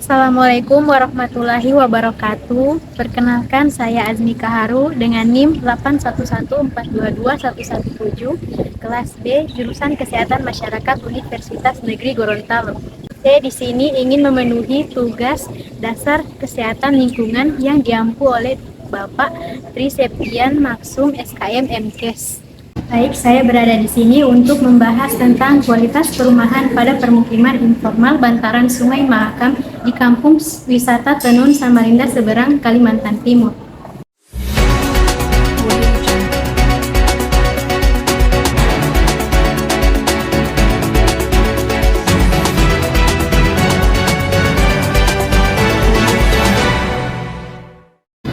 Assalamualaikum warahmatullahi wabarakatuh. Perkenalkan, saya Azmi Kaharu dengan NIM 811422117, kelas B, jurusan Kesehatan Masyarakat Universitas Negeri Gorontalo. Saya di sini ingin memenuhi tugas dasar kesehatan lingkungan yang diampu oleh Bapak Tri Septian Maksum SKM MKes. Baik, saya berada di sini untuk membahas tentang kualitas perumahan pada permukiman informal bantaran Sungai Mahakam di Kampung Wisata Tenun Samarinda Seberang, Kalimantan Timur.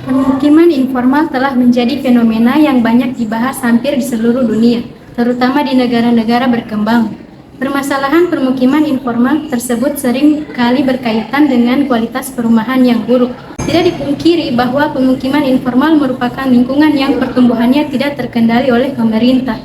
Pemukiman informal telah menjadi fenomena yang banyak dibahas hampir di seluruh dunia, terutama di negara-negara berkembang. Permasalahan permukiman informal tersebut sering kali berkaitan dengan kualitas perumahan yang buruk. Tidak dipungkiri bahwa pemukiman informal merupakan lingkungan yang pertumbuhannya tidak terkendali oleh pemerintah,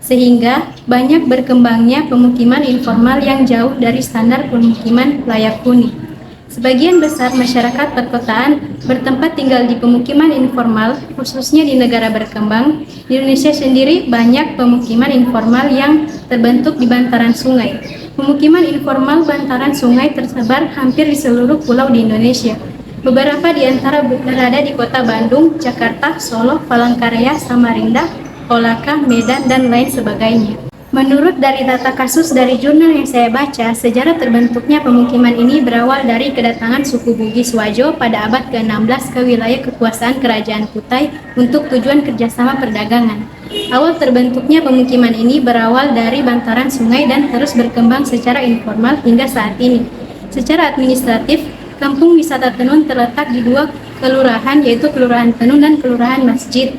sehingga banyak berkembangnya pemukiman informal yang jauh dari standar pemukiman layak huni. Sebagian besar masyarakat perkotaan bertempat tinggal di pemukiman informal, khususnya di negara berkembang. Di Indonesia sendiri banyak pemukiman informal yang terbentuk di bantaran sungai. Pemukiman informal bantaran sungai tersebar hampir di seluruh pulau di Indonesia. Beberapa di antara berada di kota Bandung, Jakarta, Solo, Palangkaraya, Samarinda, Kolaka, Medan, dan lain sebagainya. Menurut dari data kasus dari jurnal yang saya baca, sejarah terbentuknya pemukiman ini berawal dari kedatangan suku Bugis Wajo pada abad ke-16 ke wilayah kekuasaan Kerajaan Kutai untuk tujuan kerjasama perdagangan. Awal terbentuknya pemukiman ini berawal dari bantaran sungai dan terus berkembang secara informal hingga saat ini. Secara administratif, Kampung Wisata Tenun terletak di dua kelurahan, yaitu Kelurahan Tenun dan Kelurahan Masjid.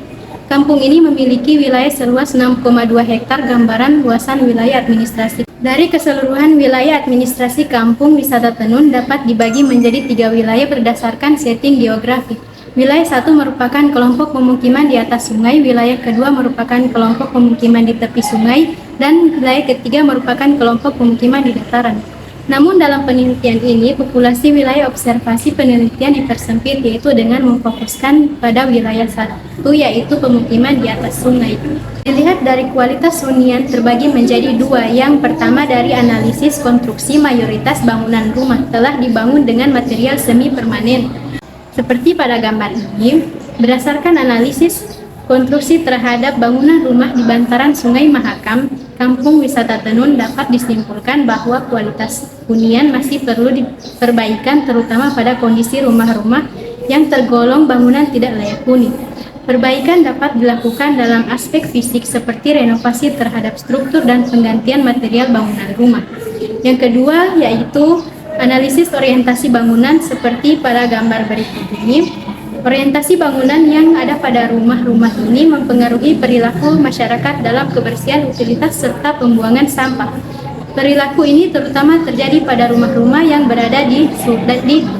Kampung ini memiliki wilayah seluas 6,2 hektar. Gambaran luasan wilayah administrasi. Dari keseluruhan wilayah administrasi Kampung Wisata Tenun dapat dibagi menjadi 3 wilayah berdasarkan setting geografi. Wilayah 1 merupakan kelompok pemukiman di atas sungai, wilayah kedua merupakan kelompok pemukiman di tepi sungai, dan wilayah ketiga merupakan kelompok pemukiman di dataran. Namun dalam penelitian ini, populasi wilayah observasi penelitian dipersempit, yaitu dengan memfokuskan pada wilayah 1, yaitu pemukiman di atas sungai. Dilihat dari kualitas hunian terbagi menjadi 2. Yang pertama dari analisis konstruksi, mayoritas bangunan rumah telah dibangun dengan material semi permanen. Seperti pada gambar ini, berdasarkan analisis konstruksi terhadap bangunan rumah di bantaran Sungai Mahakam, Kampung Wisata Tenun, dapat disimpulkan bahwa kualitas hunian masih perlu diperbaikan, terutama pada kondisi rumah-rumah yang tergolong bangunan tidak layak huni. Perbaikan dapat dilakukan dalam aspek fisik seperti renovasi terhadap struktur dan penggantian material bangunan rumah. Yang kedua yaitu analisis orientasi bangunan seperti pada gambar berikut ini. Orientasi bangunan yang ada pada rumah-rumah ini mempengaruhi perilaku masyarakat dalam kebersihan, utilitas, serta pembuangan sampah. Perilaku ini terutama terjadi pada rumah-rumah yang berada di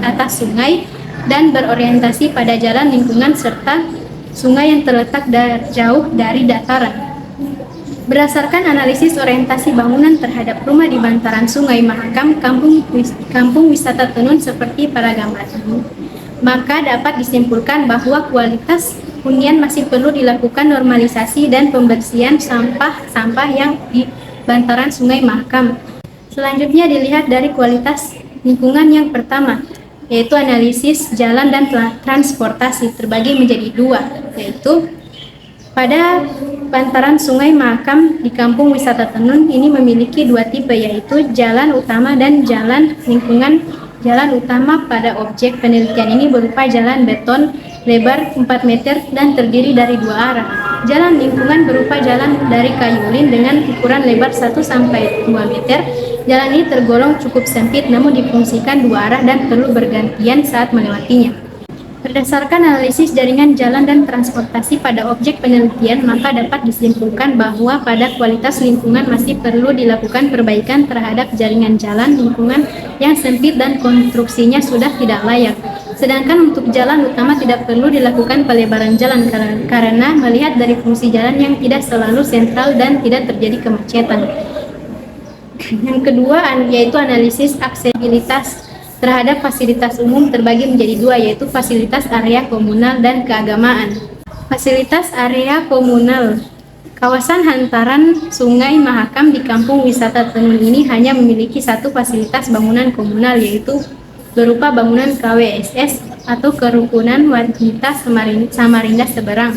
atas sungai dan berorientasi pada jalan lingkungan serta sungai yang terletak jauh dari dataran. Berdasarkan analisis orientasi bangunan terhadap rumah di bantaran Sungai Mahakam, Kampung Wisata Tenun seperti pada gambar ini, maka dapat disimpulkan bahwa kualitas hunian masih perlu dilakukan normalisasi dan pembersihan sampah-sampah yang di bantaran Sungai Mahakam. Selanjutnya dilihat dari kualitas lingkungan yang pertama, yaitu analisis jalan dan transportasi, terbagi menjadi 2, yaitu pada bantaran Sungai Mahakam di Kampung Wisata Tenun ini memiliki 2 tipe, yaitu jalan utama dan jalan lingkungan. Jalan utama pada objek penelitian ini berupa jalan beton lebar 4 meter dan terdiri dari 2 arah. Jalan lingkungan berupa jalan dari kayu ulin dengan ukuran lebar 1-2 meter. Jalan ini tergolong cukup sempit namun difungsikan 2 arah dan perlu bergantian saat melewatinya. Berdasarkan analisis jaringan jalan dan transportasi pada objek penelitian, maka dapat disimpulkan bahwa pada kualitas lingkungan masih perlu dilakukan perbaikan terhadap jaringan jalan lingkungan yang sempit dan konstruksinya sudah tidak layak. Sedangkan untuk jalan utama tidak perlu dilakukan pelebaran jalan karena melihat dari fungsi jalan yang tidak selalu sentral dan tidak terjadi kemacetan. Yang kedua yaitu analisis aksesibilitas terhadap fasilitas umum terbagi menjadi dua, yaitu fasilitas area komunal dan keagamaan. Fasilitas area komunal. Kawasan hantaran Sungai Mahakam di Kampung Wisata Tenun ini hanya memiliki satu fasilitas bangunan komunal, yaitu berupa bangunan KWSS atau Kerukunan Wanita Samarinda Seberang.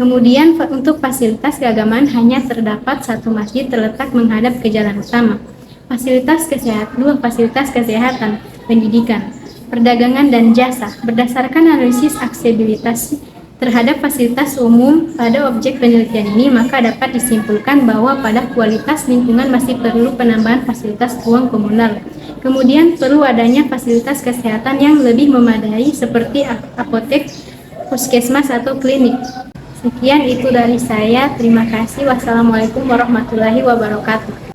Kemudian untuk fasilitas keagamaan hanya terdapat satu masjid terletak menghadap ke jalan utama. Dua fasilitas kesehatan, pendidikan, perdagangan dan jasa. Berdasarkan analisis aksesibilitas terhadap fasilitas umum pada objek penelitian ini, maka dapat disimpulkan bahwa pada kualitas lingkungan masih perlu penambahan fasilitas ruang komunal. Kemudian perlu adanya fasilitas kesehatan yang lebih memadai seperti apotek, puskesmas atau klinik. Sekian itu dari saya. Terima kasih. Wassalamualaikum warahmatullahi wabarakatuh.